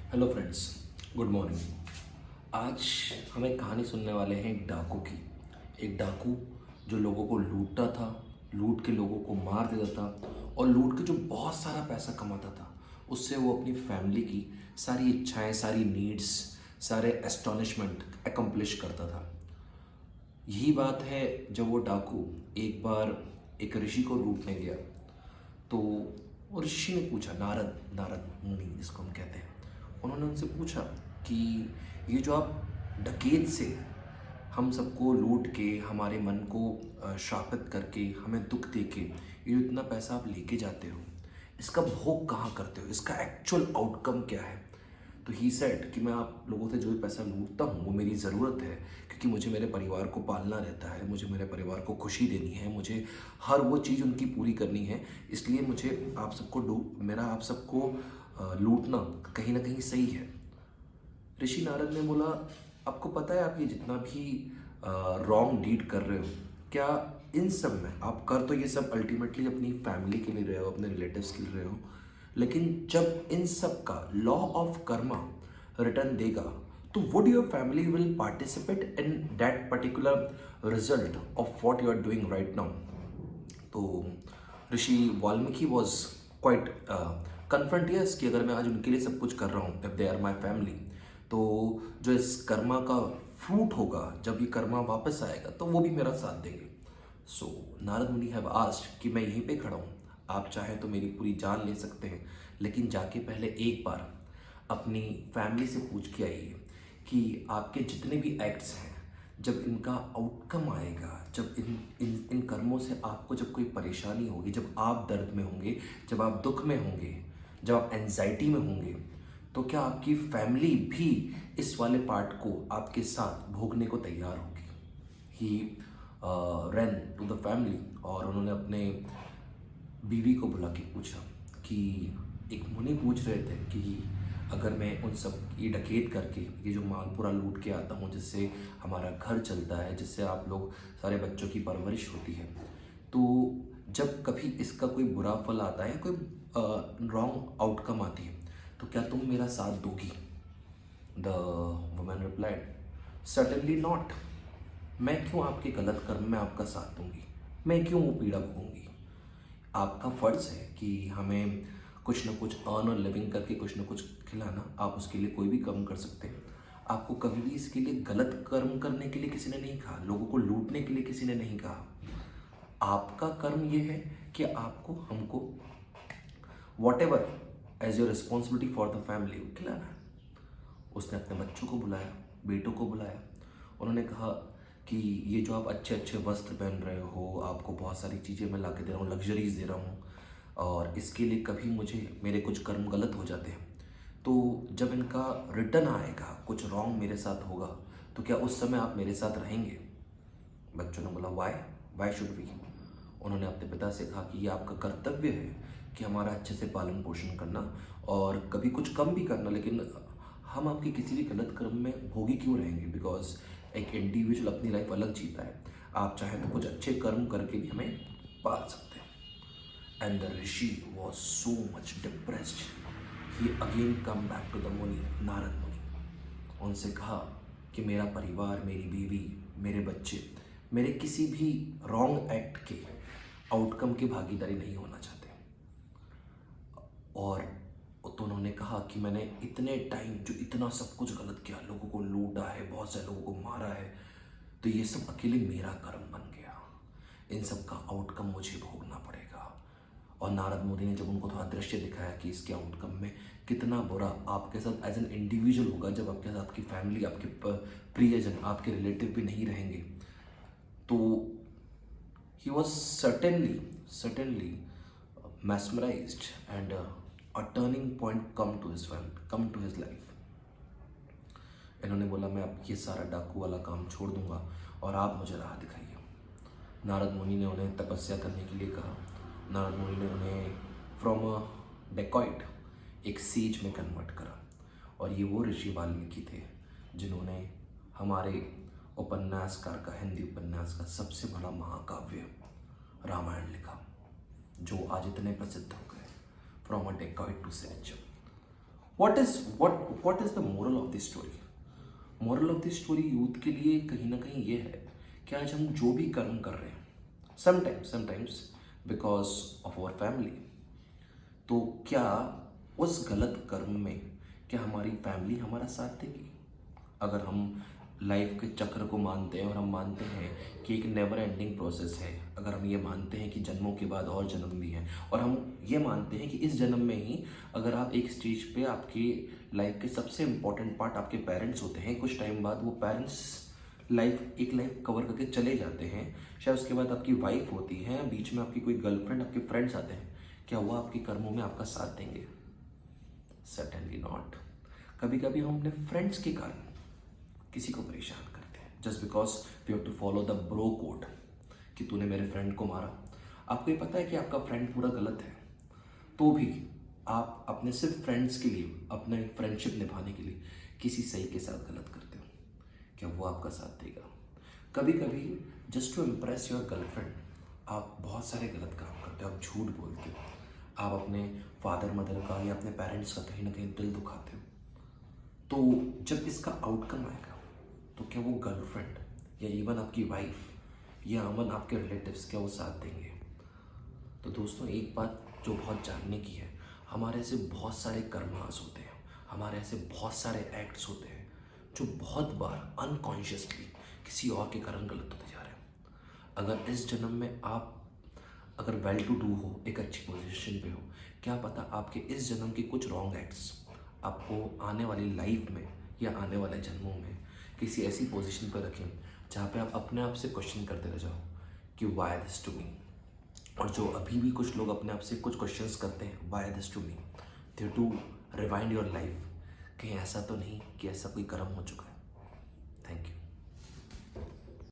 Hello friends, good morning. आज हम एक कहानी सुनने वाले हैं एक डाकू की। एक डाकू जो लोगों को लूटता था, लूट के लोगों को मार देता था और लूट के जो बहुत सारा पैसा कमाता था, उससे वो अपनी फैमिली की सारी इच्छाएं, सारी नीड्स, सारे एस्टॉनिशमेंट एकम्प्लिश करता था। यही बात है जब वो डाकू एक बार एक ऋषि को लूटने गया। तो वो ऋषि ने पूछा, नारद नारद मुनि जिसको हम कहते हैं, उन्होंने उनसे पूछा कि ये जो आप डकैत से हम सबको लूट के, हमारे मन को श्रापित करके, हमें दुख दे के ये जो इतना पैसा आप लेके जाते हो, इसका भोग कहाँ करते हो, इसका एक्चुअल आउटकम क्या है। तो ही सेड कि मैं आप लोगों से जो भी पैसा लूटता हूँ वो मेरी ज़रूरत है, क्योंकि मुझे मेरे परिवार को पालना रहता है, मुझे मेरे परिवार को खुशी देनी है, मुझे हर वो चीज़ उनकी पूरी करनी है। इसलिए मुझे आप सबको मेरा आप सबको लूटना कहीं ना कहीं सही है। ऋषि नारद ने बोला, आपको पता है आप ये जितना भी रॉन्ग डीड कर रहे हो, क्या इन सब में आप कर तो ये सब अल्टीमेटली अपनी फैमिली के लिए रहे हो, अपने रिलेटिव्स के लिए रहे हो, लेकिन जब इन सब का लॉ ऑफ कर्मा रिटर्न देगा तो would your family will participate in that particular result of what you are doing right now. तो Rishi Valmiki was quite confrontational कि अगर मैं आज उनके लिए सब कुछ कर रहा हूँ, if they are my family, तो जो इस कर्मा का फ्रूट होगा, जब ये कर्मा वापस आएगा तो वो भी मेरा साथ देंगे। सो नारद मुनि हैव आस्क्ड कि मैं यहीं पे खड़ा हूँ, आप चाहें तो मेरी पूरी जान ले सकते हैं, लेकिन जाके पहले एक बार अपनी फैमिली से पूछ के आइए कि आपके जितने भी एक्ट्स हैं, जब इनका आउटकम आएगा, जब इन इन इन कर्मों से आपको जब कोई परेशानी होगी, जब आप दर्द में होंगे, जब आप दुख में होंगे, जब आप एंजाइटी में होंगे, तो क्या आपकी फैमिली भी इस वाले पार्ट को आपके साथ भोगने को तैयार होगी। ही रैन टू द फैमिली और उन्होंने अपने बीवी को बुला के पूछा कि एक मुनि पूछ रहे थे कि अगर मैं उन सब ये डकैत करके ये जो माल पूरा लूट के आता हूँ, जिससे हमारा घर चलता है, जिससे आप लोग सारे बच्चों की परवरिश होती है, तो जब कभी इसका कोई बुरा फल आता है, कोई रॉन्ग आउटकम आती है, तो क्या तुम मेरा साथ दोगी। The woman replied, certainly not. मैं क्यों आपके गलत कर्म में आपका साथ दूंगी, मैं क्यों वो पीड़ा भोगूंगी। आपका फ़र्ज़ है कि हमें कुछ ना कुछ अर्न और लिविंग करके कुछ ना कुछ खिलाना, आप उसके लिए कोई भी कर्म कर सकते हैं। आपको कभी भी इसके लिए गलत कर्म करने के लिए किसी ने नहीं कहा, लोगों को लूटने के लिए किसी ने नहीं कहा। आपका कर्म ये है कि आपको हमको whatever as your responsibility for the family खिलाना है। उसने अपने बच्चों को बुलाया, बेटों को बुलाया। उन्होंने कहा कि ये जो आप अच्छे अच्छे वस्त्र पहन रहे हो, आपको बहुत सारी चीज़ें मैं ला के दे रहा हूँ, लग्जरीज दे रहा हूँ, और इसके लिए कभी मुझे मेरे कुछ कर्म गलत हो जाते हैं, तो जब इनका रिटर्न आएगा, कुछ रॉन्ग मेरे साथ होगा, तो क्या उस समय आप मेरे साथ रहेंगे। बच्चों ने बोला, वाई वाई शुड वी। उन्होंने अपने पिता से कहा कि ये आपका कर्तव्य है कि हमारा अच्छे से पालन पोषण करना और कभी कुछ कम भी करना, लेकिन हम आपके किसी भी गलत कर्म में भोगी क्यों रहेंगे, बिकॉज एक इंडिविजुअल अपनी लाइफ अलग जीता है। आप चाहें तो कुछ अच्छे कर्म करके भी हमें पाल सकते हैं। And the rishi was so much depressed, he again come back to the muni, Narad मुनि। उनसे कहा कि मेरा परिवार, मेरी बीवी, मेरे बच्चे मेरे किसी भी रॉन्ग एक्ट के आउटकम की भागीदारी नहीं होना चाहते। और तो उन्होंने कहा कि मैंने इतने टाइम जो इतना सब कुछ गलत किया, लोगों को लूटा है, बहुत सारे लोगों को मारा है, तो ये सब अकेले मेरा कर्म बन गया, इन सब का आउटकम मुझे भोगना पड़ेगा। और नारद मुनि ने जब उनको थोड़ा दृश्य दिखाया कि इसके आउटकम में कितना बुरा आपके साथ एज एन इंडिविजुअल होगा, जब आपके साथ आपकी फैमिली, आपके प्रियजन, आपके रिलेटिव भी नहीं रहेंगे, तो he was certainly mesmerized and a turning point come to his life। इन्होंने बोला, मैं अब ये सारा डाकू वाला काम छोड़ दूंगा और आप मुझे राह दिखाइए। नारद मुनि ने उन्हें तपस्या करने के लिए कहा। नारद मुनि ने उन्हें फ्रॉम अ डेकॉइट एक सीज में कन्वर्ट करा, और ये वो ऋषि वाल्मीकि थे जिन्होंने हमारे उपन्यासकार का, हिंदी उपन्यास का सबसे बड़ा महाकाव्य रामायण लिखा, जो आज इतने प्रसिद्ध हो गए, from a dacoit to sage. what is the moral of this story? moral of this story youth के लिए कहीं ना कहीं ये है कि आज हम जो भी कर्म कर रहे हैं, sometimes because of our family, तो क्या उस गलत कर्म में क्या हमारी फैमिली हमारा साथ देगी? अगर हम लाइफ के चक्र को मानते हैं और हम मानते हैं कि एक नेवर एंडिंग प्रोसेस है, अगर हम ये मानते हैं कि जन्मों के बाद और जन्म भी हैं, और हम ये मानते हैं कि इस जन्म में ही अगर आप एक स्टेज पे आपकी लाइफ के सबसे इम्पोर्टेंट पार्ट आपके पेरेंट्स होते हैं, कुछ टाइम बाद वो पेरेंट्स एक लाइफ कवर करके चले जाते हैं, शायद उसके बाद आपकी वाइफ होती है, बीच में आपकी कोई गर्लफ्रेंड, आपके फ्रेंड्स आते हैं, क्या वो आपके कर्मों में आपका साथ देंगे? Certainly not. कभी कभी हम अपने फ्रेंड्स के कारण किसी को परेशान करते हैं, just because we have to follow the bro code कि तूने मेरे फ्रेंड को मारा। आपको ये पता है कि आपका फ्रेंड पूरा गलत है, तो भी आप अपने सिर्फ फ्रेंड्स के लिए, अपने फ्रेंडशिप निभाने के लिए किसी सही के साथ गलत करते हो, क्या वो आपका साथ देगा? कभी कभी just to impress your girlfriend आप बहुत सारे गलत काम करते हो, आप झूठ बोलते हो, आप अपने फादर मदर का या अपने पेरेंट्स का कहीं ना कहीं दिल दुखाते हो। तो जब इसका आउटकम आएगा तो क्या वो गर्लफ्रेंड या इवन आपकी वाइफ या अमन आपके रिलेटिव्स क्या वो साथ देंगे? तो दोस्तों, एक बात जो बहुत जानने की है, हमारे ऐसे बहुत सारे कर्मास होते हैं, हमारे ऐसे बहुत सारे एक्ट्स होते हैं जो बहुत बार अनकॉन्शियसली किसी और के कारण गलत होते जा रहे हैं। अगर इस जन्म में आप अगर वेल टू डू हो, एक अच्छी पोजीशन पे हो, क्या पता आपके इस जन्म के कुछ रॉन्ग एक्ट्स आपको आने वाली लाइफ में या आने वाले जन्मों में किसी ऐसी पोजीशन पर रखें जहाँ पे आप अपने आप से क्वेश्चन करते रह जाओ कि व्हाई दिस टू मी। और जो अभी भी कुछ लोग अपने आप से कुछ क्वेश्चंस करते हैं why this to me, they to rewind your life, कहीं ऐसा तो नहीं कि ऐसा कोई कर्म हो चुका है।